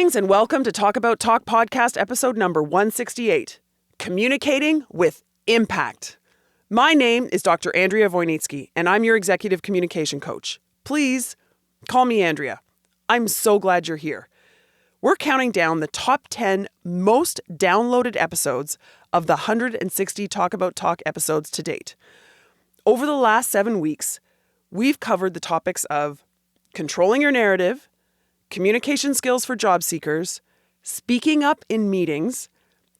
Greetings and welcome to Talk About Talk podcast episode number 168, Communicating with Impact. My name is Dr. Andrea Wojnicki, and I'm your executive communication coach. Please call me Andrea. I'm so glad you're here. We're counting down the top 10 most downloaded episodes of the 160 Talk About Talk episodes to date. Over the last 7 weeks, we've covered the topics of controlling your narrative, communication skills for job seekers, speaking up in meetings,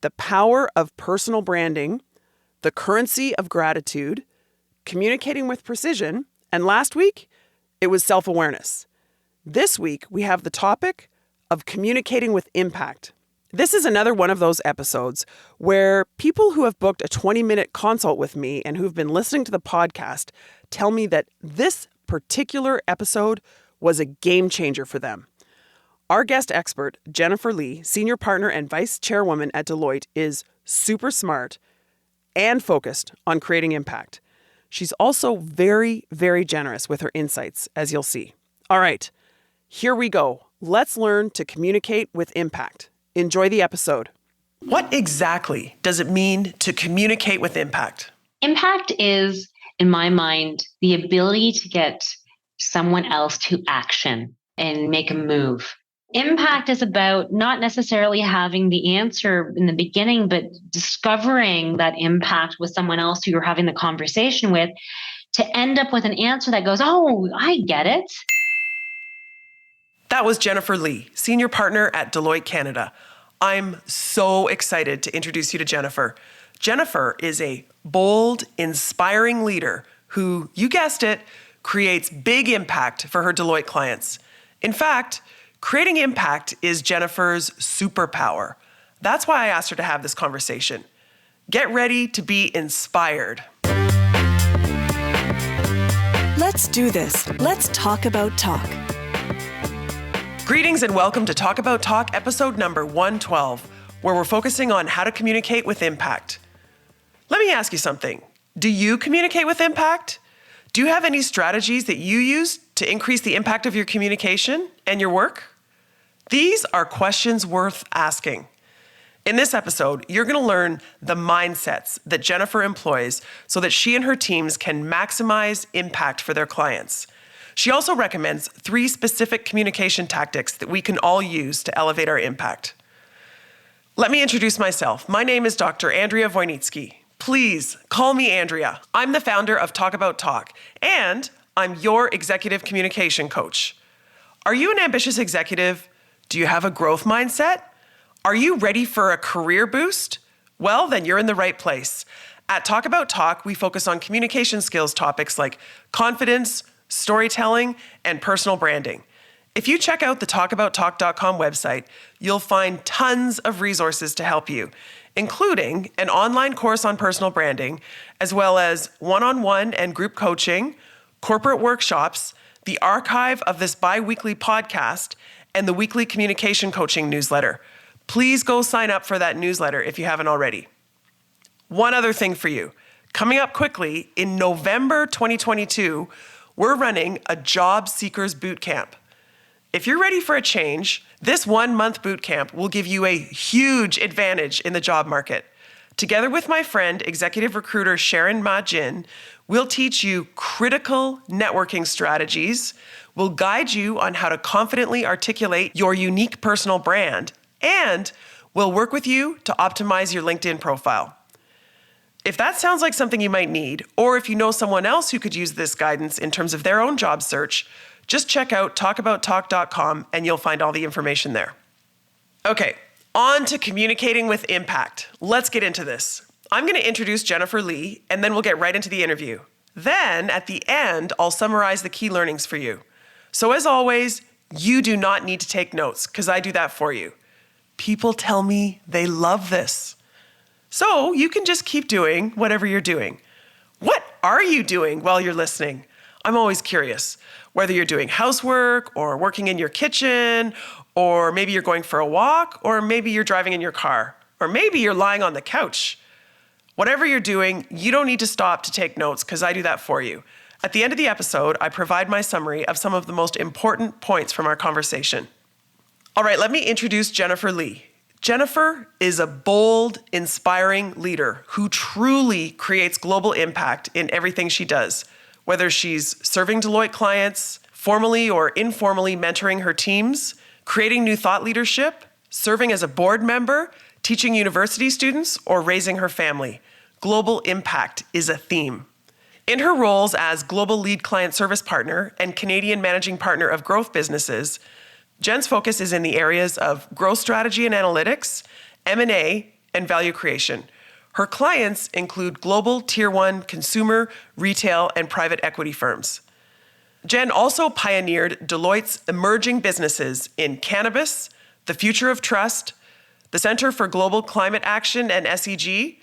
the power of personal branding, the currency of gratitude, communicating with precision, and last week, it was self-awareness. This week, we have the topic of communicating with impact. This is another one of those episodes where people who have booked a 20-minute consult with me and who've been listening to the podcast tell me that this particular episode was a game changer for them. Our guest expert, Jennifer Lee, Senior Partner and Vice-Chairwoman at Deloitte, is super smart and focused on creating impact. She's also very, very generous with her insights, as you'll see. All right, here we go. Let's learn to communicate with impact. Enjoy the episode. What exactly does it mean to communicate with impact? Impact is, in my mind, the ability to get someone else to action and make a move. Impact is about not necessarily having the answer in the beginning, but discovering that impact with someone else who you're having the conversation with to end up with an answer that goes, oh, I get it. That was Jennifer Lee, Senior Partner at Deloitte Canada. I'm so excited to introduce you to Jennifer. Jennifer is a bold, inspiring leader who, you guessed it, creates big impact for her Deloitte clients. In fact, creating impact is Jennifer's superpower. That's why I asked her to have this conversation. Get ready to be inspired. Let's do this. Let's talk about talk. Greetings and welcome to Talk About Talk episode number 112, where we're focusing on how to communicate with impact. Let me ask you something. Do you communicate with impact? Do you have any strategies that you use to increase the impact of your communication and your work? These are questions worth asking. In this episode, you're going to learn the mindsets that Jennifer employs so that she and her teams can maximize impact for their clients. She also recommends 3 specific communication tactics that we can all use to elevate our impact. Let me introduce myself. My name is Dr. Andrea Wojnicki. Please call me Andrea. I'm the founder of Talk About Talk, and I'm your executive communication coach. Are you an ambitious executive? Do you have a growth mindset? Are you ready for a career boost? Well, then you're in the right place. At Talk About Talk, we focus on communication skills topics like confidence, storytelling, and personal branding. If you check out the talkabouttalk.com website, you'll find tons of resources to help you, including an online course on personal branding, as well as one-on-one and group coaching, corporate workshops, the archive of this bi-weekly podcast, and the weekly communication coaching newsletter. Please go sign up for that newsletter if you haven't already. One other thing for you. Coming up quickly, in November 2022, we're running a job seekers boot camp. If you're ready for a change, this 1-month boot camp will give you a huge advantage in the job market. Together with my friend, executive recruiter Sharon Ma-Jin, we'll teach you critical networking strategies, we'll guide you on how to confidently articulate your unique personal brand, and we'll work with you to optimize your LinkedIn profile. If that sounds like something you might need, or if you know someone else who could use this guidance in terms of their own job search, just check out talkabouttalk.com and you'll find all the information there. Okay, on to communicating with impact. Let's get into this. I'm going to introduce Jennifer Lee, and then we'll get right into the interview. Then, at the end, I'll summarize the key learnings for you. So as always, you do not need to take notes, because I do that for you. People tell me they love this. So you can just keep doing whatever you're doing. What are you doing while you're listening? I'm always curious. Whether you're doing housework or working in your kitchen, or maybe you're going for a walk, or maybe you're driving in your car, or maybe you're lying on the couch. Whatever you're doing, you don't need to stop to take notes because I do that for you. At the end of the episode, I provide my summary of some of the most important points from our conversation. All right, let me introduce Jennifer Lee. Jennifer is a bold, inspiring leader who truly creates global impact in everything she does, whether she's serving Deloitte clients, formally or informally mentoring her teams, creating new thought leadership, serving as a board member, teaching university students, or raising her family. Global impact is a theme. In her roles as Global Lead Client Service Partner and Canadian Managing Partner of Growth Businesses, Jen's focus is in the areas of growth strategy and analytics, M&A, and value creation. Her clients include global Tier 1 consumer, retail, and private equity firms. Jen also pioneered Deloitte's emerging businesses in cannabis, the future of trust, the Center for Global Climate Action and SEG,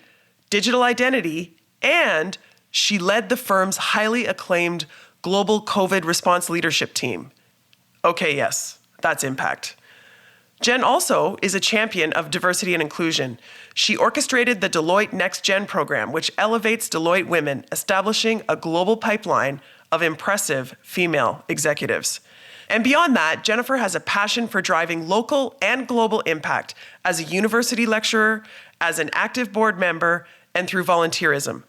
digital identity, and she led the firm's highly acclaimed global COVID response leadership team. Okay, yes, that's impact. Jen also is a champion of diversity and inclusion. She orchestrated the Deloitte Next Gen program, which elevates Deloitte women, establishing a global pipeline of impressive female executives. And beyond that, Jennifer has a passion for driving local and global impact as a university lecturer, as an active board member, and through volunteerism.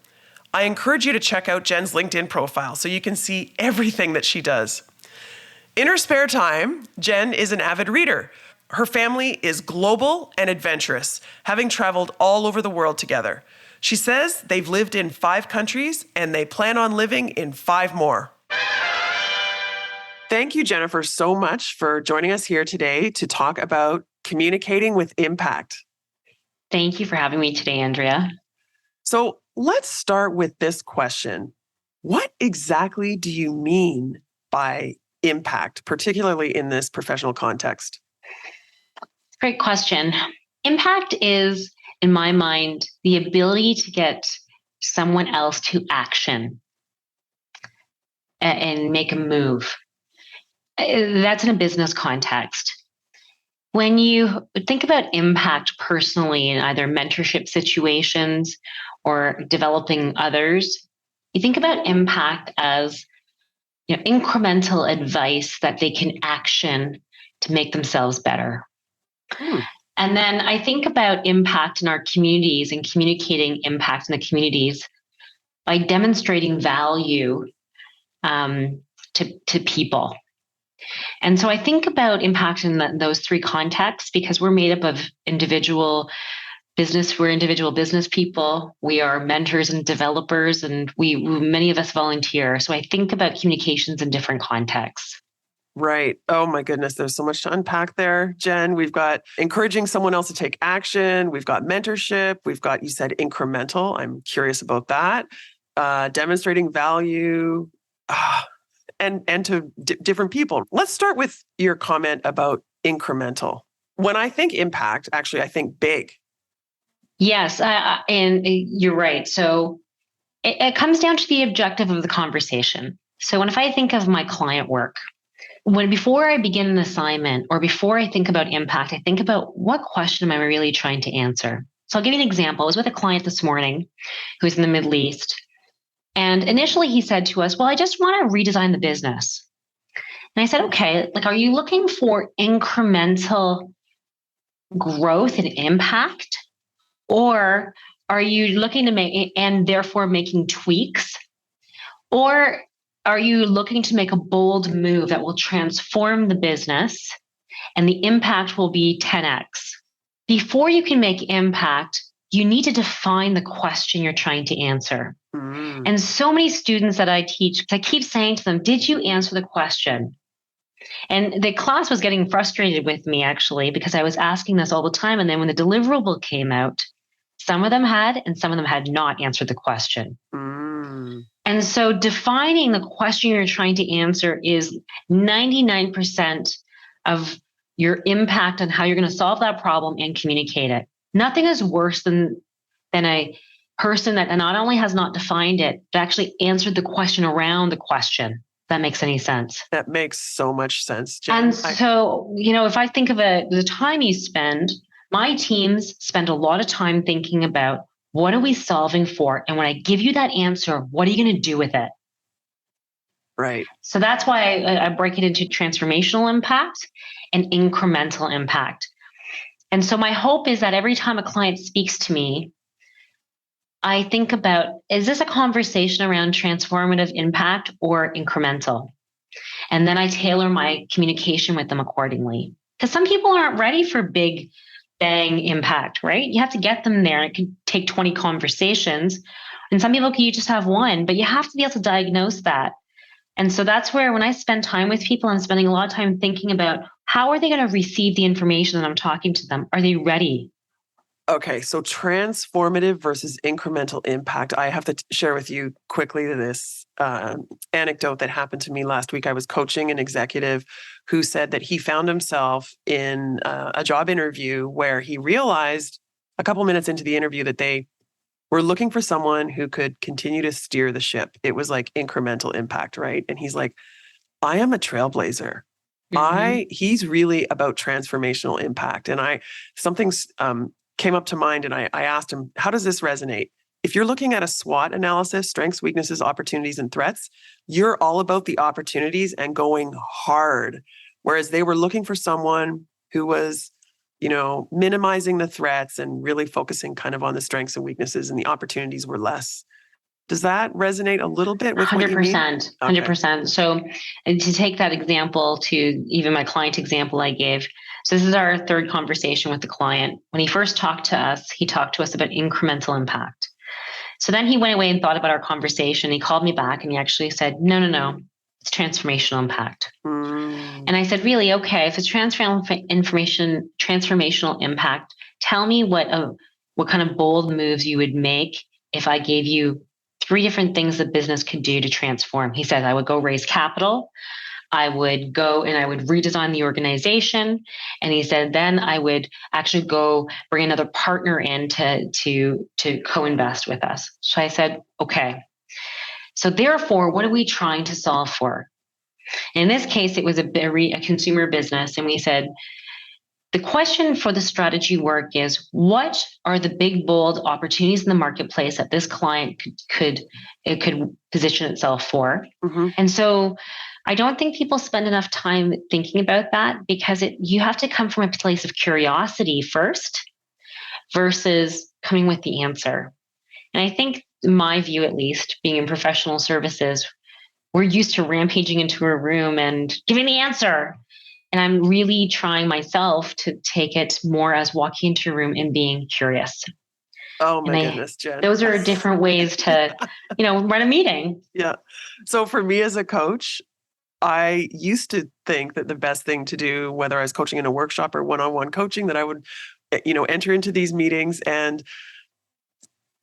I encourage you to check out Jen's LinkedIn profile so you can see everything that she does. In her spare time, Jen is an avid reader. Her family is global and adventurous, having traveled all over the world together. She says they've lived in 5 countries and they plan on living in 5 more. Thank you, Jennifer, so much for joining us here today to talk about communicating with impact. Thank you for having me today, Andrea. So let's start with this question. What exactly do you mean by impact, particularly in this professional context? Great question. Impact is, in my mind, the ability to get someone else to action and make a move. That's in a business context. When you think about impact personally in either mentorship situations or developing others, you think about impact as incremental advice that they can action to make themselves better. And then I think about impact in our communities and communicating impact in the communities by demonstrating value to people. And so I think about impact in those 3 contexts because we're made up of individual business people. We are mentors and developers, and many of us volunteer. So I think about communications in different contexts. Right. Oh my goodness. There's so much to unpack there, Jen. We've got encouraging someone else to take action. We've got mentorship. We've got, you said incremental. I'm curious about that. Demonstrating value and to different people. Let's start with your comment about incremental. When I think impact, actually, I think big. Yes. And you're right. So it comes down to the objective of the conversation. So if I think of my client work, before I begin an assignment or before I think about impact, I think about what question am I really trying to answer? So I'll give you an example. I was with a client this morning who's in the Middle East. And initially he said to us, well, I just want to redesign the business. And I said, okay, are you looking for incremental growth and impact? Or are you looking to make, and therefore making tweaks? Or are you looking to make a bold move that will transform the business and the impact will be 10x? Before you can make impact, you need to define the question you're trying to answer. And so many students that I teach, I keep saying to them, did you answer the question? And the class was getting frustrated with me, actually, because I was asking this all the time. And then when the deliverable came out, some of them had, and some of them had not answered the question. And so defining the question you're trying to answer is 99% of your impact on how you're going to solve that problem and communicate it. Nothing is worse than a person that not only has not defined it, but actually answered the question around the question. If that makes any sense. That makes so much sense, Jen. And so, if I think of the time you spend, my teams spend a lot of time thinking about what are we solving for? And when I give you that answer, what are you going to do with it? Right. So that's why I break it into transformational impact and incremental impact. And so my hope is that every time a client speaks to me, I think about, is this a conversation around transformative impact or incremental? And then I tailor my communication with them accordingly. Because some people aren't ready for big bang impact, right? You have to get them there. It could take 20 conversations. And some people, you just have one, but you have to be able to diagnose that. And so that's where when I spend time with people, I'm spending a lot of time thinking about how are they going to receive the information that I'm talking to them? Are they ready? Okay, so transformative versus incremental impact. I have to share with you quickly this anecdote that happened to me last week. I was coaching an executive who said that he found himself in a job interview where he realized a couple minutes into the interview that they were looking for someone who could continue to steer the ship. It was like incremental impact, right? And he's like, I am a trailblazer. He's really about transformational impact. And something's came up to mind and I asked him, how does this resonate? If you're looking at a SWOT analysis, strengths, weaknesses, opportunities, and threats, you're all about the opportunities and going hard. Whereas they were looking for someone who was, minimizing the threats and really focusing kind of on the strengths and weaknesses, and the opportunities were less. Does that resonate a little bit with 100%, what you mean? 100%. Okay. So to take that example to even my client example I gave, so this is our third conversation with the client. When he first talked to us, he talked to us about incremental impact. So then he went away and thought about our conversation. He called me back and he actually said, no, it's transformational impact. And I said, really? Okay, if it's transformational impact, tell me what kind of bold moves you would make if I gave you 3 different things the business could do to transform. He said, I would go raise capital. I would go and I would redesign the organization. And he said, then I would actually go bring another partner in to co-invest with us. So I said, okay. So therefore, what are we trying to solve for? In this case, it was a consumer business. And we said, the question for the strategy work is, what are the big, bold opportunities in the marketplace that this client could position itself for? And so I don't think people spend enough time thinking about that, because you have to come from a place of curiosity first versus coming with the answer. And I think, in my view at least, being in professional services, we're used to rampaging into a room and giving the answer. And I'm really trying myself to take it more as walking into a room and being curious. Oh my goodness, Jen. Those are different ways to, run a meeting. Yeah. So for me as a coach, I used to think that the best thing to do, whether I was coaching in a workshop or one-on-one coaching, that I would, enter into these meetings and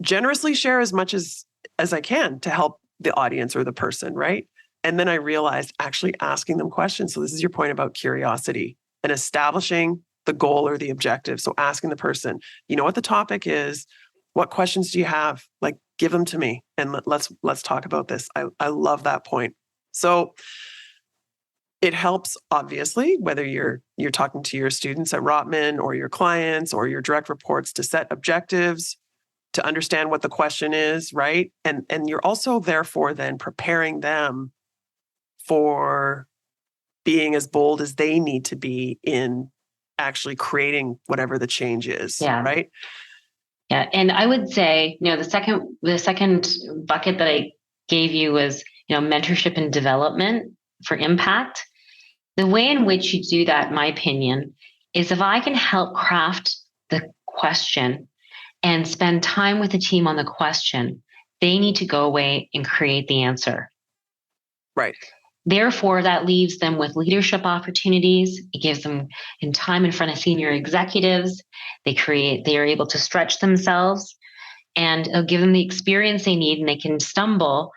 generously share as much as I can to help the audience or the person, right? And then I realized actually asking them questions. So this is your point about curiosity and establishing the goal or the objective. So asking the person, what the topic is, what questions do you have? Like, give them to me and let's talk about this. I love that point. So it helps, obviously, whether you're talking to your students at Rotman or your clients or your direct reports, to set objectives, to understand what the question is, right? And you're also therefore then preparing them for being as bold as they need to be in actually creating whatever the change is, right? Yeah, and I would say, the second bucket that I gave you was, mentorship and development for impact. The way in which you do that, in my opinion, is if I can help craft the question and spend time with the team on the question, they need to go away and create the answer. Right. Therefore, that leaves them with leadership opportunities. It gives them time in front of senior executives. They are able to stretch themselves, and it'll give them the experience they need, and they can stumble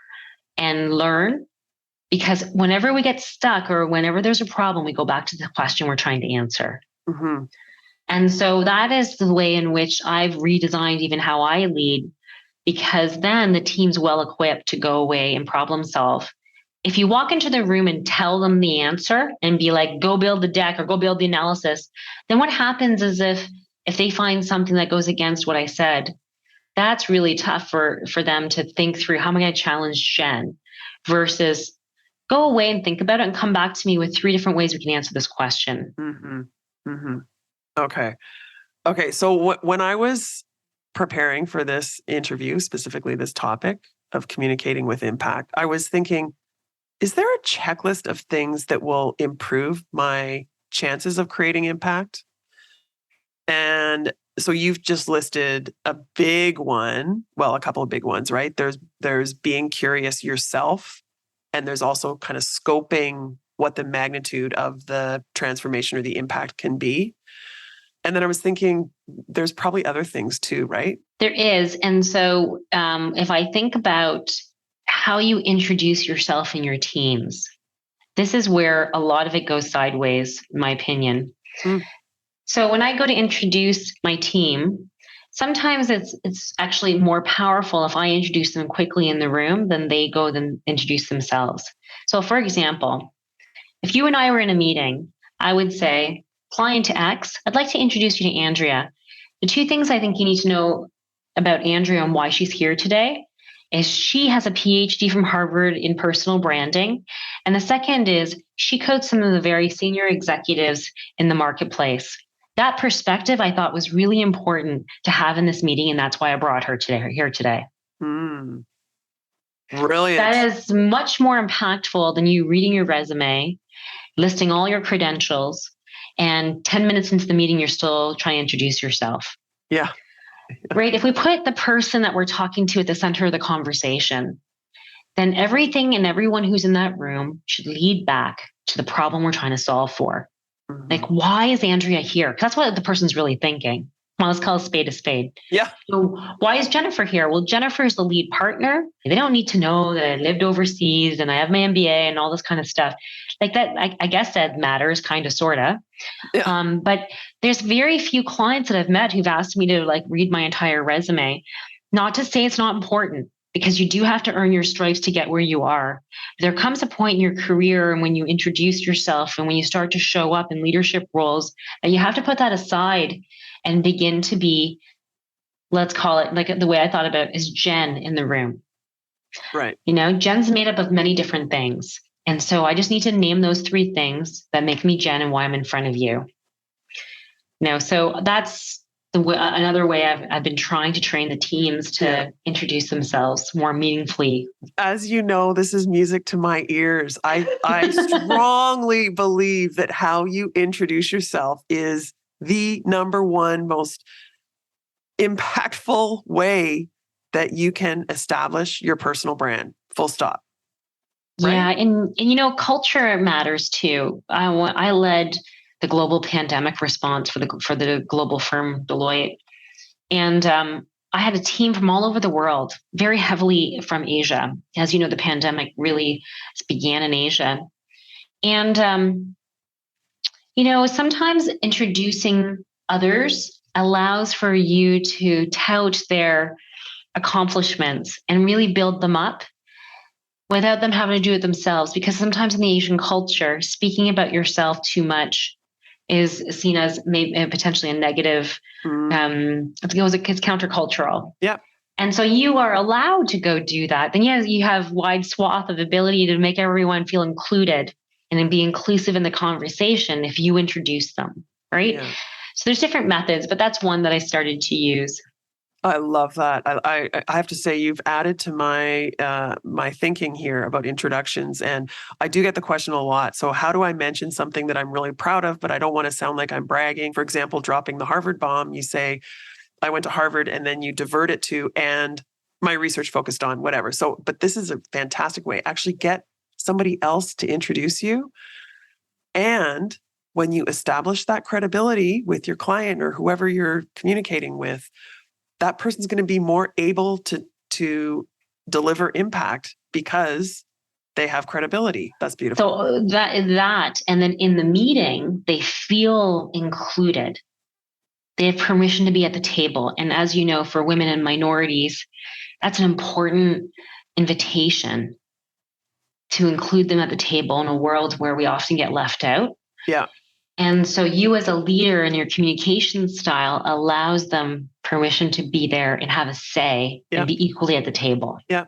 and learn. Because whenever we get stuck or whenever there's a problem, we go back to the question we're trying to answer. And so that is the way in which I've redesigned even how I lead, because then the team's well equipped to go away and problem solve. If you walk into the room and tell them the answer and be like, go build the deck or go build the analysis, then what happens is if they find something that goes against what I said, that's really tough for them to think through, how am I going to challenge Jen versus Go away and think about it and come back to me with 3 different ways we can answer this question. Mm-hmm. Mm-hmm. Okay. So when I was preparing for this interview, specifically this topic of communicating with impact, I was thinking, is there a checklist of things that will improve my chances of creating impact? And so you've just listed a big one, well, a couple of big ones, right? There's being curious yourself, and there's also kind of scoping what the magnitude of the transformation or the impact can be. And then I was thinking there's probably other things too, right? There is. And so if I think about how you introduce yourself in your teams, this is where a lot of it goes sideways, in my opinion. Mm. So when I go to introduce my team, sometimes it's actually more powerful if I introduce them quickly in the room than they go then introduce themselves. So for example, if you and I were in a meeting, I would say, Client X, I'd like to introduce you to Andrea. The 2 things I think you need to know about Andrea and why she's here today is she has a PhD from Harvard in personal branding. And the second is she coached some of the very senior executives in the marketplace. That perspective I thought was really important to have in this meeting. And that's why I brought her here today. Mm. Brilliant. That is much more impactful than you reading your resume, listing all your credentials, and 10 minutes into the meeting, you're still trying to introduce yourself. Yeah. Right? If we put the person that we're talking to at the center of the conversation, then everything and everyone who's in that room should lead back to the problem we're trying to solve for. Mm-hmm. Like, why is Andrea here? Because that's what the person's really thinking. Well, let's call a spade a spade. Yeah. So why is Jennifer here? Well, Jennifer is the lead partner. They don't need to know that I lived overseas and I have my MBA and all this kind of stuff. Like that, I guess that matters, kind of, sort of. Yeah. But there's very few clients that I've met who've asked me to like read my entire resume. Not to say it's not important, because you do have to earn your stripes to get where you are. There comes a point in your career and when you introduce yourself and when you start to show up in leadership roles that you have to put that aside and begin to be, let's call it, like the way I thought about it is Jen in the room. Right. You know, Jen's made up of many different things. And so I just need to name those 3 things that make me Jen and why I'm in front of you. So that's another way I've been trying to train the teams to introduce themselves more meaningfully. As you know, this is music to my ears. I strongly believe that how you introduce yourself is the number one most impactful way that you can establish your personal brand. Full stop. Right? Yeah. And culture matters too. I led the global pandemic response for the global firm Deloitte. And I had a team from all over the world, very heavily from Asia. As you know, the pandemic really began in Asia. And, sometimes introducing others allows for you to tout their accomplishments and really build them up without them having to do it themselves. Because sometimes in the Asian culture, speaking about yourself too much is seen as maybe potentially a negative. It's countercultural. Yeah. And so you are allowed to go do that. Then you have wide swath of ability to make everyone feel included and then be inclusive in the conversation if you introduce them, right? Yeah. So there's different methods, but that's one that I started to use. I love that. I have to say you've added to my my thinking here about introductions, and I do get the question a lot. So how do I mention something that I'm really proud of, but I don't want to sound like I'm bragging? For example, dropping the Harvard bomb, you say, I went to Harvard, and then you divert it to, and my research focused on whatever. So, but this is a fantastic way. Actually get somebody else to introduce you. And when you establish that credibility with your client or whoever you're communicating with, that person's going to be more able to deliver impact because they have credibility. That's beautiful. So that, and then in the meeting, they feel included. They have permission to be at the table. And as you know, for women and minorities, that's an important invitation to include them at the table in a world where we often get left out. Yeah. And so you as a leader in your communication style allows them permission to be there and have a say and be equally at the table. Yeah.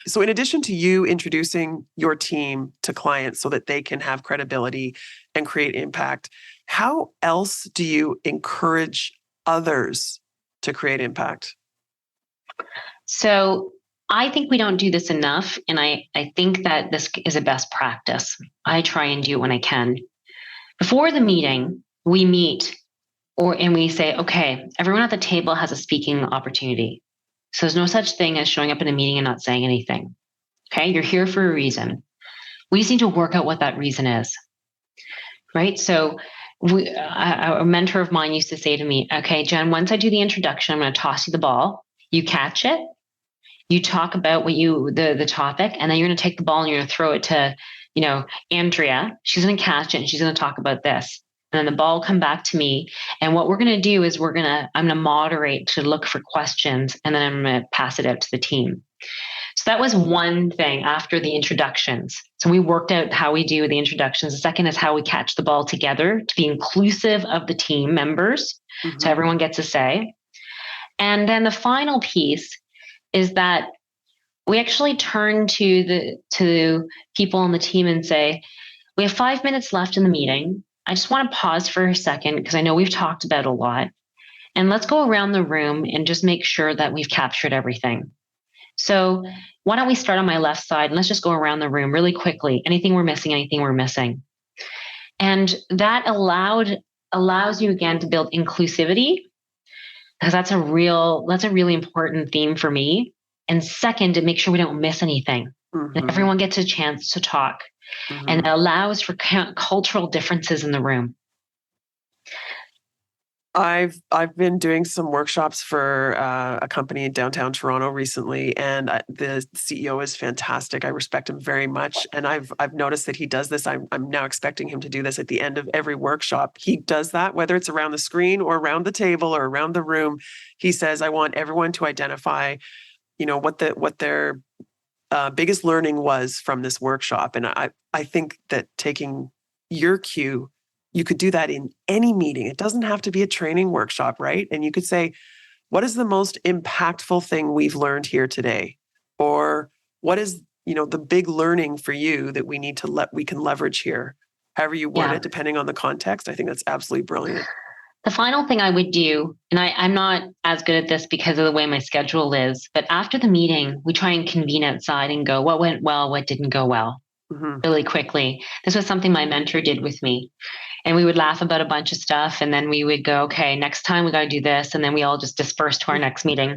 So in addition to you introducing your team to clients so that they can have credibility and create impact, how else do you encourage others to create impact? So I think we don't do this enough. And I think that this is a best practice. I try and do it when I can. Before the meeting, we meet and we say, okay, everyone at the table has a speaking opportunity. So there's no such thing as showing up in a meeting and not saying anything. Okay, you're here for a reason. We just need to work out what that reason is. Right? So a mentor of mine used to say to me, okay, Jen, once I do the introduction, I'm going to toss you the ball. You catch it. You talk about the topic, and then you're going to take the ball and you're going to throw it to, Andrea. She's going to catch it and she's going to talk about this. And then the ball will come back to me. And what we're going to do is I'm going to moderate to look for questions, and then I'm going to pass it out to the team. So that was one thing after the introductions. So we worked out how we do the introductions. The second is how we catch the ball together to be inclusive of the team members. Mm-hmm. So everyone gets a say. And then the final piece is that we actually turn to people on the team and say, we have 5 minutes left in the meeting. I just want to pause for a second because I know we've talked about a lot. And let's go around the room and just make sure that we've captured everything. So why don't we start on my left side and let's just go around the room really quickly. Anything we're missing. And that allows you again to build inclusivity, because that's a really important theme for me. And second, to make sure we don't miss anything. Mm-hmm. And everyone gets a chance to talk. Mm-hmm. And it allows for cultural differences in the room. I've been doing some workshops for a company in downtown Toronto recently, and the CEO is fantastic. I respect him very much, and I've noticed that he does this. I'm now expecting him to do this at the end of every workshop. He does that, whether it's around the screen or around the table or around the room. He says, "I want everyone to identify, what their biggest learning was from this workshop." And I think that taking your cue, you could do that in any meeting. It doesn't have to be a training workshop, right? And you could say, what is the most impactful thing we've learned here today? Or what is, the big learning for you that we need we can leverage here? However you word it, depending on the context. I think that's absolutely brilliant. The final thing I would do, and I'm not as good at this because of the way my schedule is, but after the meeting, we try and convene outside and go, what went well, what didn't go well, really quickly. This was something my mentor did with me. And we would laugh about a bunch of stuff. And then we would go, okay, next time we got to do this. And then we all just disperse to our next meeting.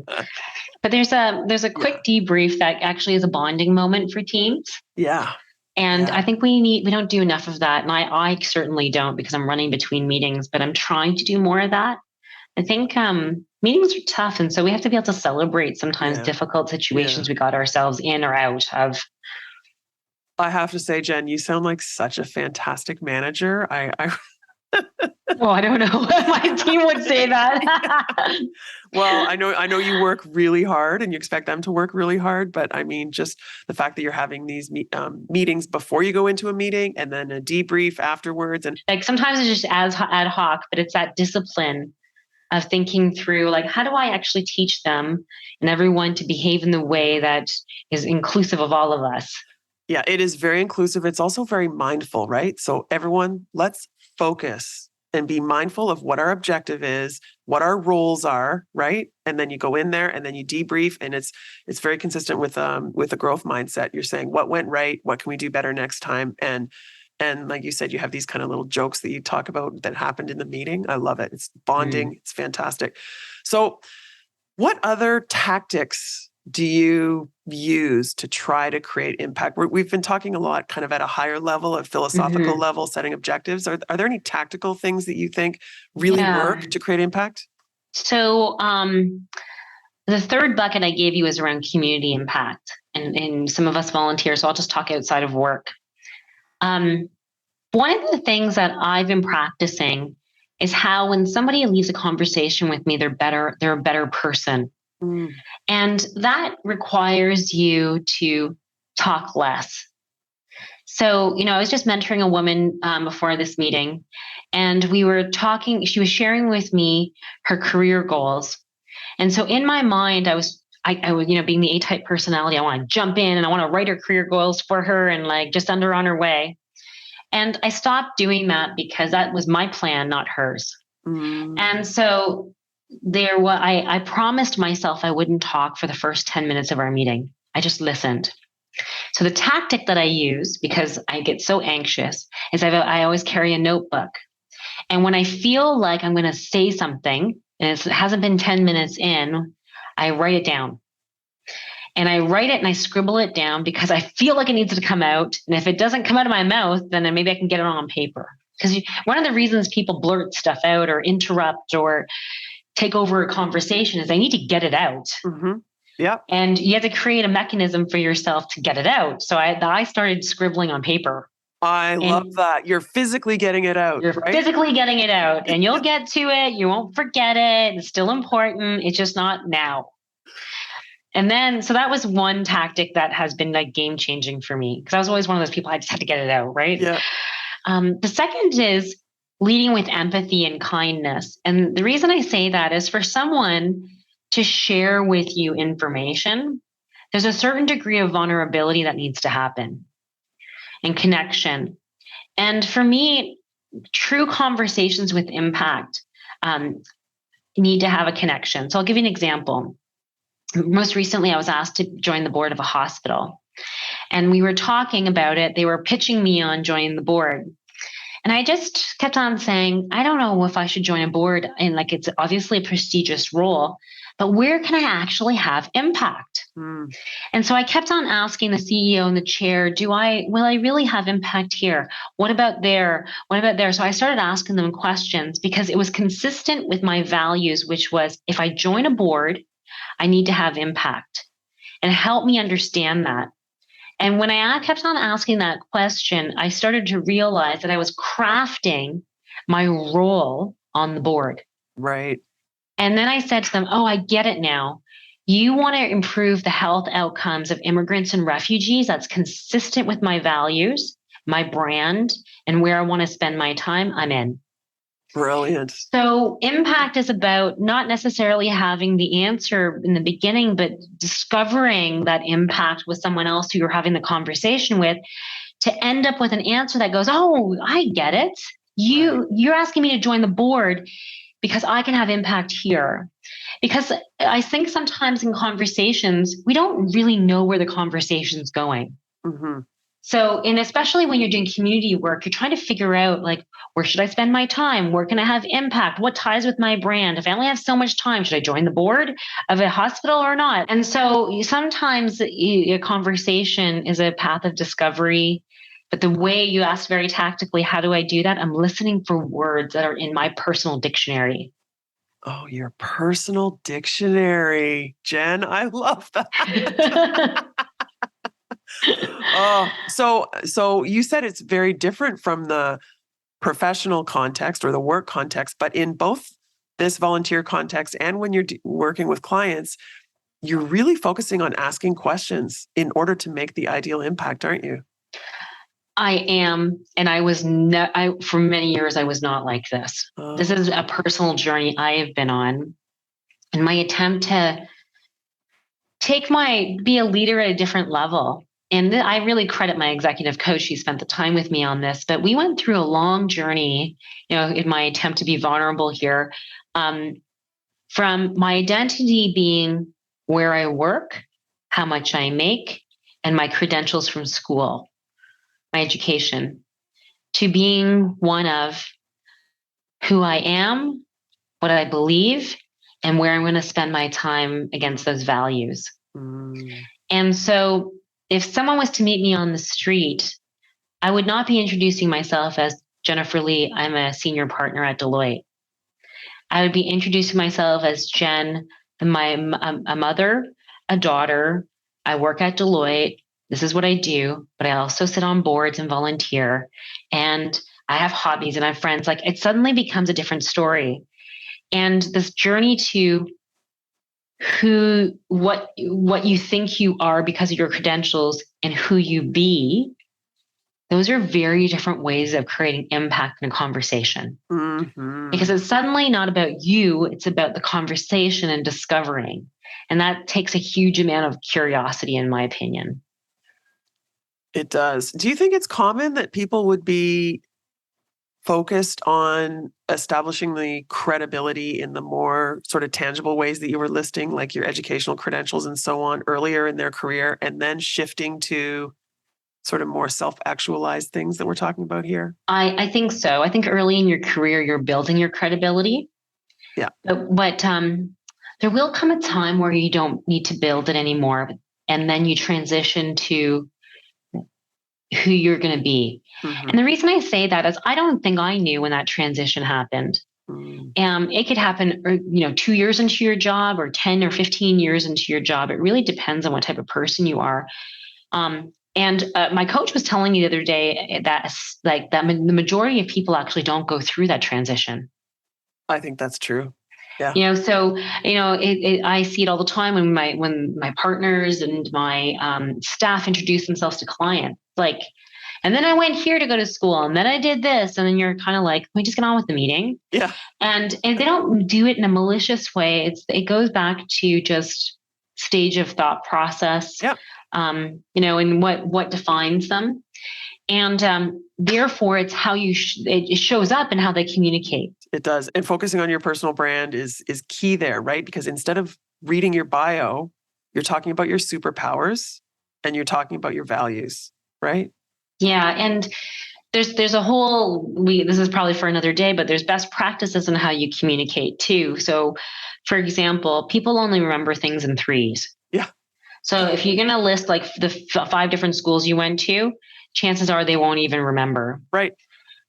But there's a quick debrief that actually is a bonding moment for teams. Yeah. And I think we don't do enough of that. And I certainly don't, because I'm running between meetings, but I'm trying to do more of that. I think meetings are tough. And so we have to be able to celebrate sometimes difficult situations we got ourselves in or out of. I have to say, Jen, you sound like such a fantastic manager. Well, I don't know. My team would say that. Well, I know you work really hard and you expect them to work really hard. But I mean, just the fact that you're having these meetings before you go into a meeting and then a debrief afterwards. And like sometimes it's just as ad hoc, but it's that discipline of thinking through, like, how do I actually teach them and everyone to behave in the way that is inclusive of all of us? Yeah, it is very inclusive. It's also very mindful, right? So everyone, let's focus and be mindful of what our objective is, what our roles are, right? And then you go in there and then you debrief, and it's very consistent with a growth mindset. You're saying what went right, what can we do better next time, and like you said, you have these kind of little jokes that you talk about that happened in the meeting. I love it. It's bonding. It's fantastic. So, what other tactics do you use to try to create impact? We've been talking a lot kind of at a higher level, a philosophical level, setting objectives. Are there any tactical things that you think really work to create impact? So the third bucket I gave you is around community impact, and some of us volunteer. So I'll just talk outside of work. One of the things that I've been practicing is how when somebody leaves a conversation with me, they're a better person. And that requires you to talk less. So, I was just mentoring a woman before this meeting, and we were talking. She was sharing with me her career goals. And so in my mind, I was I would, being the A-type personality, I want to jump in and I want to write her career goals for her and like just send her on her way. And I stopped doing that because that was my plan, not hers. And so I promised myself I wouldn't talk for the first 10 minutes of our meeting. I just listened. So the tactic that I use, because I get so anxious, is I always carry a notebook. And when I feel like I'm going to say something and it hasn't been 10 minutes in, I write it down. And I write it and I scribble it down because I feel like it needs to come out. And if it doesn't come out of my mouth, then maybe I can get it on paper. Because one of the reasons people blurt stuff out or interrupt or take over a conversation is they need to get it out. Yeah. And you have to create a mechanism for yourself to get it out. So I started scribbling on paper. I love that. You're physically getting it out. You're right? physically getting it out and you'll get to it. You won't forget it. It's still important. It's just not now. And then, so that was one tactic that has been like game changing for me because I was always one of those people, I just had to get it out, right? Yeah. The second is leading with empathy and kindness. And the reason I say that is for someone to share with you information, there's a certain degree of vulnerability that needs to happen and connection. And for me, true conversations with impact need to have a connection. So I'll give you an example. Most recently, I was asked to join the board of a hospital. And we were talking about it. They were pitching me on joining the board. And I just kept on saying, I don't know if I should join a board. And like, it's obviously a prestigious role, but where can I actually have impact? And so I kept on asking the CEO and the chair, will I really have impact here? What about there? What about there? So I started asking them questions because it was consistent with my values, which was if I join a board, I need to have impact, and help me understand that. And when I kept on asking that question, I started to realize that I was crafting my role on the board. Right. And then I said to them, oh, I get it now. You want to improve the health outcomes of immigrants and refugees. That's consistent with my values, my brand, and where I want to spend my time. I'm in. Brilliant. So impact is about not necessarily having the answer in the beginning, but discovering that impact with someone else who you're having the conversation with to end up with an answer that goes, oh, I get it. You're asking me to join the board because I can have impact here. Because I think sometimes in conversations, we don't really know where the conversation's going. So, and especially when you're doing community work, you're trying to figure out like, where should I spend my time? Where can I have impact? What ties with my brand? If I only have so much time, should I join the board of a hospital or not? And so sometimes a conversation is a path of discovery. But the way you asked very tactically, how do I do that? I'm listening for words that are in my personal dictionary. Oh, your personal dictionary, Jen. I love that. So you said it's very different from the professional context or the work context, but in both this volunteer context and when you're working with clients, you're really focusing on asking questions in order to make the ideal impact, aren't you? I am. And I was for many years, I was not like this. This is a personal journey I have been on. And my attempt to be a leader at a different level. And I really credit my executive coach. She spent the time with me on this, but we went through a long journey, in my attempt to be vulnerable here, from my identity being where I work, how much I make, and my credentials from school, my education, to being one of who I am, what I believe, and where I'm going to spend my time against those values. And so if someone was to meet me on the street, I would not be introducing myself as Jennifer Lee. I'm a senior partner at Deloitte. I would be introducing myself as Jen, a mother, a daughter. I work at Deloitte. This is what I do, but I also sit on boards and volunteer. And I have hobbies and I have friends. Like it suddenly becomes a different story. And this journey to what you think you are because of your credentials and who you be, those are very different ways of creating impact in a conversation. Because it's suddenly not about you, it's about the conversation and discovering. And that takes a huge amount of curiosity, in my opinion. It does. Do you think it's common that people would be focused on establishing the credibility in the more sort of tangible ways that you were listing, like your educational credentials and so on, earlier in their career, and then shifting to sort of more self-actualized things that we're talking about here? I think so. I think early in your career, you're building your credibility. Yeah. But there will come a time where you don't need to build it anymore. And then you transition to who you're going to be. Mm-hmm. And the reason I say that is I don't think I knew when that transition happened. It could happen, 2 years into your job or 10 or 15 years into your job. It really depends on what type of person you are. And my coach was telling me the other day that the majority of people actually don't go through that transition. I think that's true. Yeah. I see it all the time when my partners and my staff introduce themselves to clients. And then I went here to go to school, and then I did this, and then you're kind of like, we just get on with the meeting. Yeah. And they don't do it in a malicious way. It goes back to just stage of thought process. Yeah. And what defines them. And therefore, it's how it shows up and how they communicate. It does. And focusing on your personal brand is key there, right? Because instead of reading your bio, you're talking about your superpowers and you're talking about your values, right? Yeah. And there's a whole, this is probably for another day, but there's best practices on how you communicate too. So for example, people only remember things in threes. Yeah. So if you're going to list like the 5 different schools you went to, chances are they won't even remember. Right.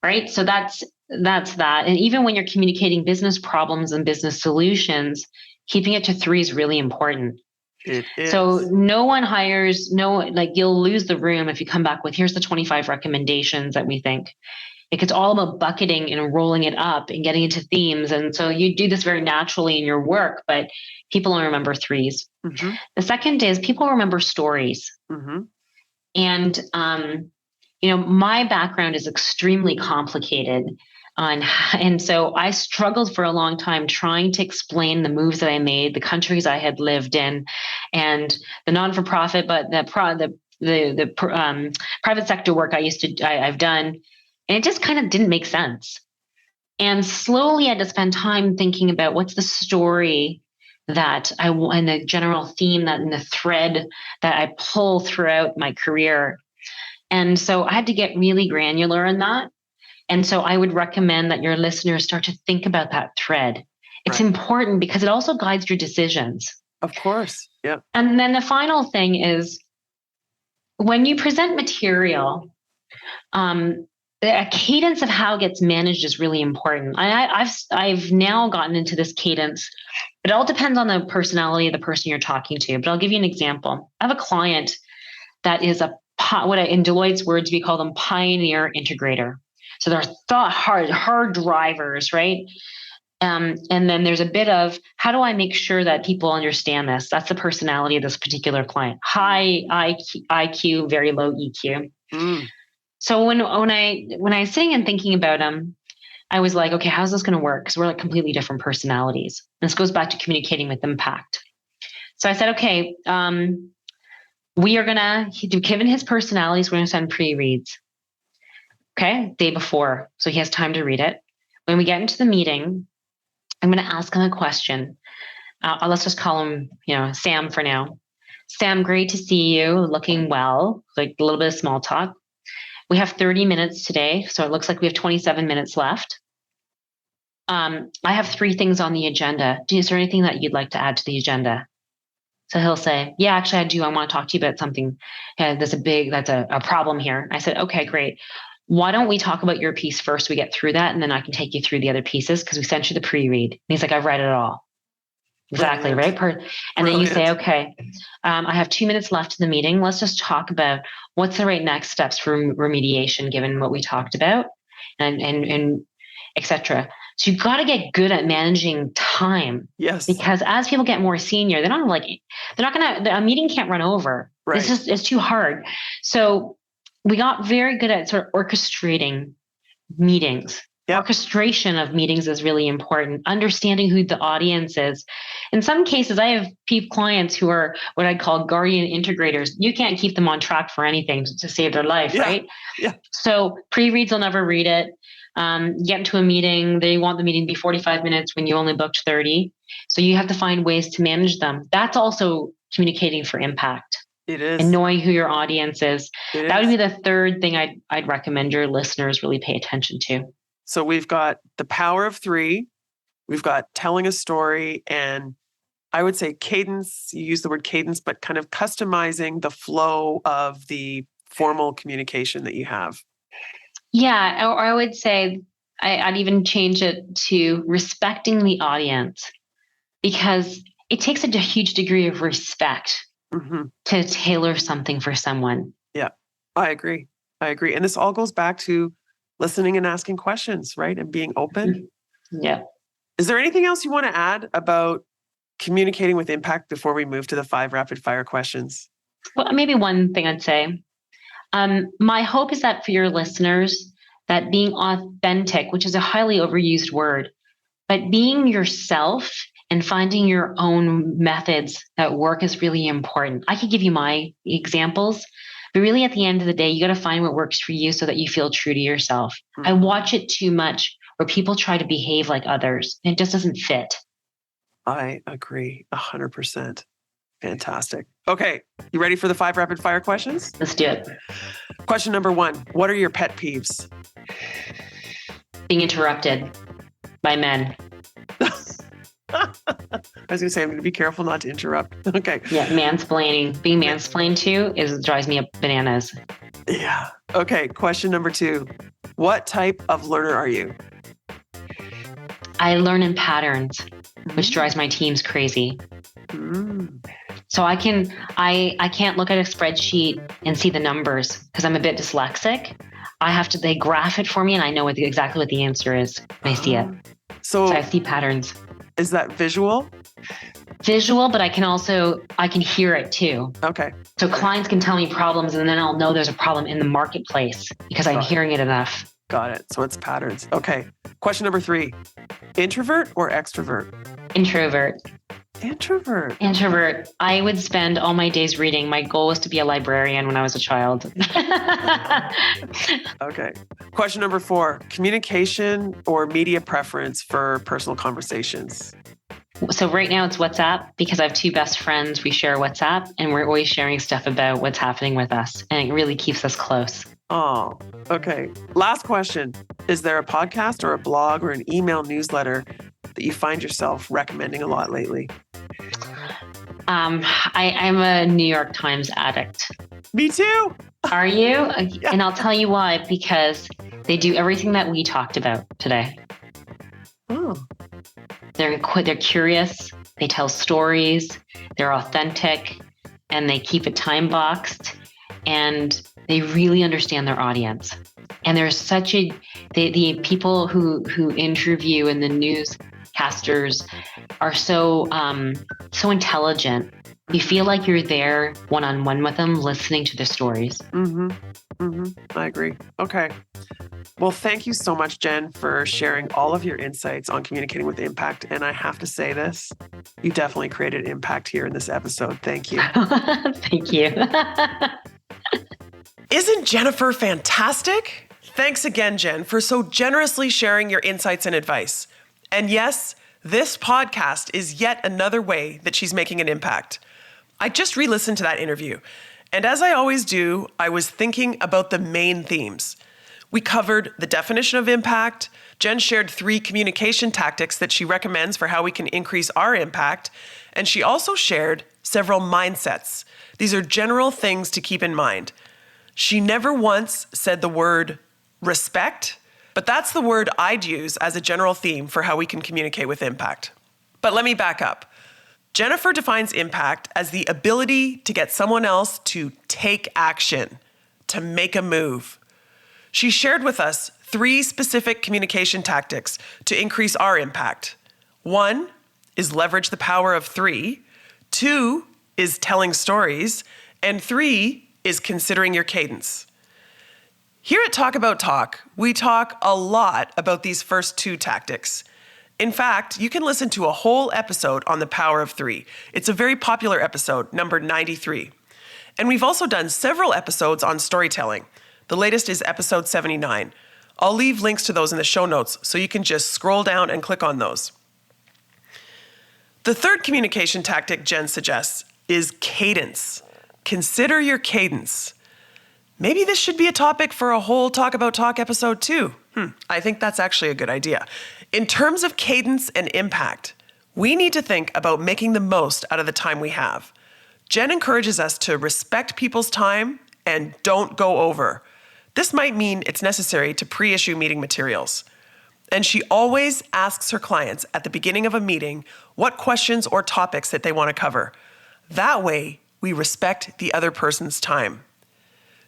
Right. So that's that. And even when you're communicating business problems and business solutions, keeping it to 3 is really important. It is. So no one hires, you'll lose the room if you come back with, here's the 25 recommendations that we think. It's all about bucketing and rolling it up and getting into themes. And so you do this very naturally in your work, but people don't remember 3s. Mm-hmm. The second is people remember stories. Mm-hmm. And, my background is extremely complicated. And so I struggled for a long time trying to explain the moves that I made, the countries I had lived in, and the non-for-profit, but the private sector work I've done. And it just kind of didn't make sense. And slowly I had to spend time thinking about what's the story that and the general theme and the thread that I pull throughout my career. And so I had to get really granular in that. And so I would recommend that your listeners start to think about that thread. It's important because it also guides your decisions. Of course. Yeah. And then the final thing is when you present material, a cadence of how it gets managed is really important. I've now gotten into this cadence. It all depends on the personality of the person you're talking to. But I'll give you an example. I have a client that is in Deloitte's words, we call them pioneer integrator. So they're hard drivers, right? And then there's a bit of how do I make sure that people understand this? That's the personality of this particular client. High IQ, very low EQ. Mm. So when I was sitting and thinking about them, I was like, okay, how's this going to work? Because we're like completely different personalities. And this goes back to communicating with impact. So I said, okay, we are going to, given his personalities, we're going to send pre-reads. Okay, day before. So he has time to read it. When we get into the meeting, I'm going to ask him a question. Let's just call him, Sam for now. Sam, great to see you, looking well, like a little bit of small talk. We have 30 minutes today, so it looks like we have 27 minutes left. I have 3 things on the agenda. Is there anything that you'd like to add to the agenda? So he'll say, yeah, actually I do. I want to talk to you about something. That's a problem here. I said, okay, great. Why don't we talk about your piece first? We get through that, and then I can take you through the other pieces because we sent you the pre-read. And he's like, I've read it all. Exactly, Brilliant. Right? And then you say, okay, I have 2 minutes left in the meeting. Let's just talk about what's the right next steps for remediation given what we talked about and et cetera. So you've got to get good at managing time. Yes. Because as people get more senior, a meeting can't run over. Right. It's too hard. So we got very good at sort of orchestrating meetings. Orchestration of meetings is really important. Understanding who the audience is. In some cases, I have clients who are what I call guardian integrators. You can't keep them on track for anything to save their life, right? Yeah. So pre-reads, they'll never read it. Get into a meeting, they want the meeting to be 45 minutes when you only booked 30. So you have to find ways to manage them. That's also communicating for impact. It is. And knowing who your audience is. That would be the third thing I'd recommend your listeners really pay attention to. So we've got the power of 3, we've got telling a story, and I would say cadence. You use the word cadence, but kind of customizing the flow of the formal communication that you have. Yeah, or I would say I'd even change it to respecting the audience, because it takes a huge degree of respect to tailor something for someone. Yeah, I agree. And this all goes back to listening and asking questions, right? And being open. Yeah. Is there anything else you want to add about communicating with impact before we move to the 5 rapid fire questions? Well, maybe one thing I'd say. My hope is that for your listeners, that being authentic, which is a highly overused word, but being yourself and finding your own methods that work is really important. I could give you my examples, but really at the end of the day, you got to find what works for you so that you feel true to yourself. I watch it too much where people try to behave like others, and it just doesn't fit. I agree 100%. Fantastic. Okay, you ready for the 5 rapid fire questions? Let's do it. Question number 1, what are your pet peeves? Being interrupted by men. I was going to say, I'm going to be careful not to interrupt. Okay. Yeah, mansplaining. Being mansplained to drives me up bananas. Yeah. Okay, question number 2, what type of learner are you? I learn in patterns, which drives my teams crazy. So I can't look at a spreadsheet and see the numbers because I'm a bit dyslexic. They graph it for me and I know exactly what the answer is when I see it. So I see patterns. Is that visual? Visual, but I can hear it too. Okay. So clients can tell me problems and then I'll know there's a problem in the marketplace because I'm hearing it enough. Got it. So it's patterns. Okay. Question number 3, introvert or extrovert? Introvert. Introvert. I would spend all my days reading. My goal was to be a librarian when I was a child. Okay. Question number 4, communication or media preference for personal conversations? So right now it's WhatsApp because I have 2 best friends. We share WhatsApp and we're always sharing stuff about what's happening with us. And it really keeps us close. Oh, okay. Last question. Is there a podcast or a blog or an email newsletter that you find yourself recommending a lot lately? I'm a New York Times addict. Me too. Are you? Yeah. And I'll tell you why, because they do everything that we talked about today. Oh. They're curious, they tell stories, they're authentic, and they keep it time boxed, and they really understand their audience. And there's the people who interview and the newscasters are so intelligent. You feel like you're there one-on-one with them, listening to their stories. I agree. Okay. Well, thank you so much, Jen, for sharing all of your insights on communicating with impact. And I have to say this, you definitely created impact here in this episode. Thank you. Thank you. Isn't Jennifer fantastic? Thanks again, Jen, for so generously sharing your insights and advice. And yes, this podcast is yet another way that she's making an impact. I just re-listened to that interview, and as I always do, I was thinking about the main themes. We covered the definition of impact. Jen shared 3 communication tactics that she recommends for how we can increase our impact, and she also shared several mindsets. These are general things to keep in mind. She never once said the word respect, but that's the word I'd use as a general theme for how we can communicate with impact. But let me back up. Jennifer defines impact as the ability to get someone else to take action, to make a move. She shared with us 3 specific communication tactics to increase our impact. 1 is leverage the power of 3. 2 is telling stories. And 3 is considering your cadence. Here at Talk About Talk, we talk a lot about these first two tactics. In fact, you can listen to a whole episode on the power of three. It's a very popular episode, number 93. And we've also done several episodes on storytelling. The latest is episode 79. I'll leave links to those in the show notes so you can just scroll down and click on those. The third communication tactic Jen suggests is cadence. Consider your cadence. Maybe this should be a topic for a whole Talk About Talk episode too. I think that's actually a good idea. In terms of cadence and impact, we need to think about making the most out of the time we have. Jen encourages us to respect people's time and don't go over. This might mean it's necessary to pre-issue meeting materials. And she always asks her clients at the beginning of a meeting what questions or topics that they want to cover. That way, we respect the other person's time.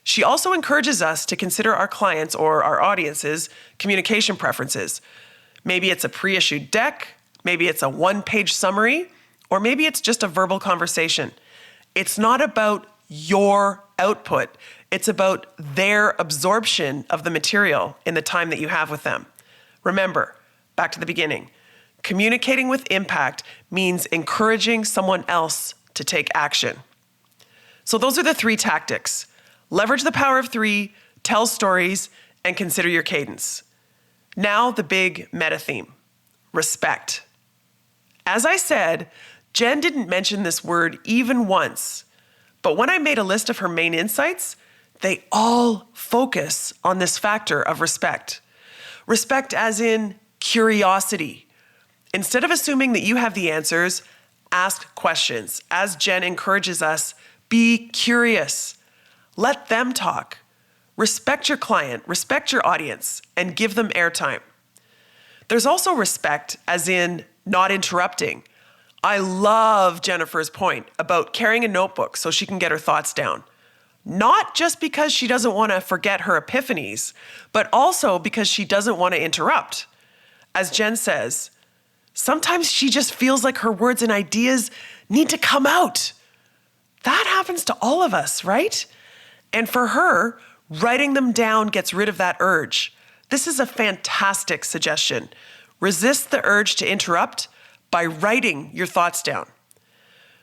She also encourages us to consider our clients or our audience's communication preferences. Maybe it's a pre-issued deck, maybe it's a one-page summary, or maybe it's just a verbal conversation. It's not about your output. It's about their absorption of the material in the time that you have with them. Remember, back to the beginning, communicating with impact means encouraging someone else to take action. So those are the three tactics. Leverage the power of three, tell stories, and consider your cadence. Now the big meta theme, respect. As I said, Jen didn't mention this word even once, but when I made a list of her main insights, they all focus on this factor of respect. Respect as in curiosity. Instead of assuming that you have the answers, ask questions. As Jen encourages us, be curious. Let them talk. Respect your client, respect your audience, and give them airtime. There's also respect as in not interrupting. I love Jennifer's point about carrying a notebook so she can get her thoughts down. Not just because she doesn't want to forget her epiphanies, but also because she doesn't want to interrupt. As Jen says, sometimes she just feels like her words and ideas need to come out. That happens to all of us, right? And for her, writing them down gets rid of that urge. This is a fantastic suggestion. Resist the urge to interrupt by writing your thoughts down.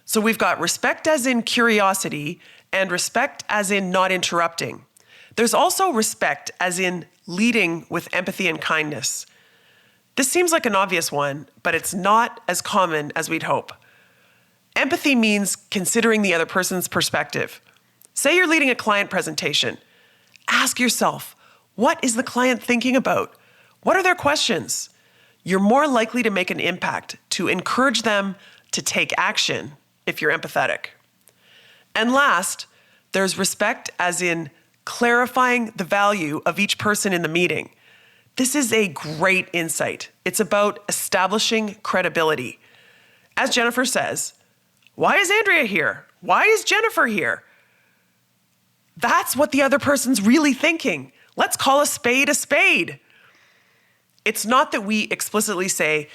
So we've got respect as in curiosity and respect as in not interrupting. There's also respect as in leading with empathy and kindness. This seems like an obvious one, but it's not as common as we'd hope. Empathy means considering the other person's perspective. Say you're leading a client presentation. Ask yourself, what is the client thinking about? What are their questions? You're more likely to make an impact, to encourage them to take action if you're empathetic. And last, there's respect as in clarifying the value of each person in the meeting. This is a great insight. It's about establishing credibility. As Jennifer says, why is Andrea here? Why is Jennifer here? That's what the other person's really thinking. Let's call a spade a spade. It's not that we explicitly say,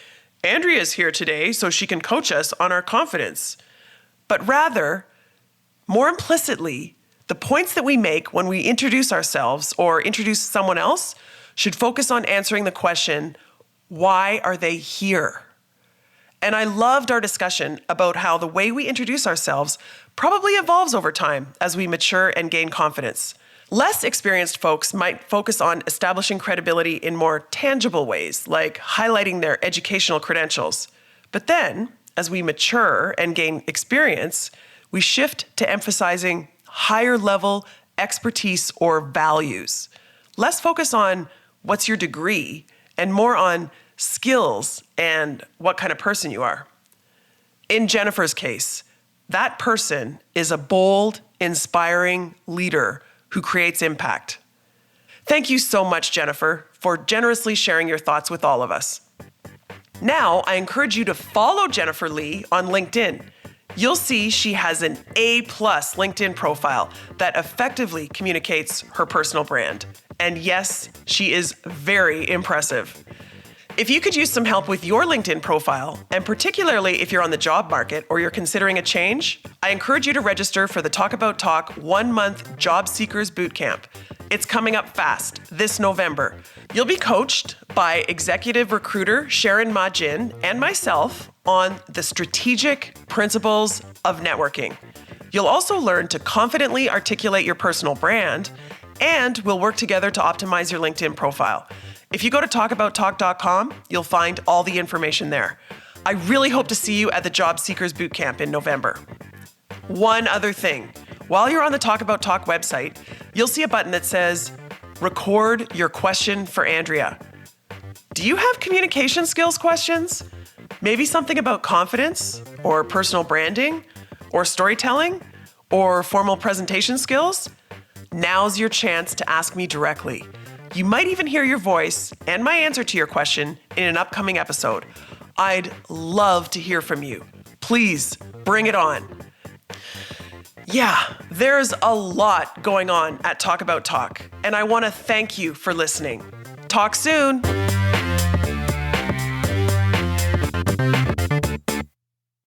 Andrea's here today so she can coach us on our confidence, but rather, more implicitly, the points that we make when we introduce ourselves or introduce someone else should focus on answering the question, why are they here? And I loved our discussion about how the way we introduce ourselves probably evolves over time as we mature and gain confidence. Less experienced folks might focus on establishing credibility in more tangible ways, like highlighting their educational credentials. But then, as we mature and gain experience, we shift to emphasizing higher level expertise or values. Less focus on what's your degree and more on skills and what kind of person you are. In Jennifer's case, that person is a bold, inspiring leader who creates impact. Thank you so much, Jennifer, for generously sharing your thoughts with all of us. Now, I encourage you to follow Jennifer Lee on LinkedIn. You'll see she has an A+ LinkedIn profile that effectively communicates her personal brand. And yes, she is very impressive. If you could use some help with your LinkedIn profile, and particularly if you're on the job market or you're considering a change, I encourage you to register for the Talk About Talk 1-month Job Seekers Bootcamp. It's coming up fast this November. You'll be coached by executive recruiter Sharon Majin and myself on the strategic principles of networking. You'll also learn to confidently articulate your personal brand, and we'll work together to optimize your LinkedIn profile. If you go to talkabouttalk.com, you'll find all the information there. I really hope to see you at the Job Seekers Bootcamp in November. One other thing. While you're on the Talk About Talk website, you'll see a button that says, record your question for Andrea. Do you have communication skills questions? Maybe something about confidence or personal branding or storytelling or formal presentation skills? Now's your chance to ask me directly. You might even hear your voice and my answer to your question in an upcoming episode. I'd love to hear from you. Please bring it on. Yeah, there's a lot going on at Talk About Talk, and I want to thank you for listening. Talk soon.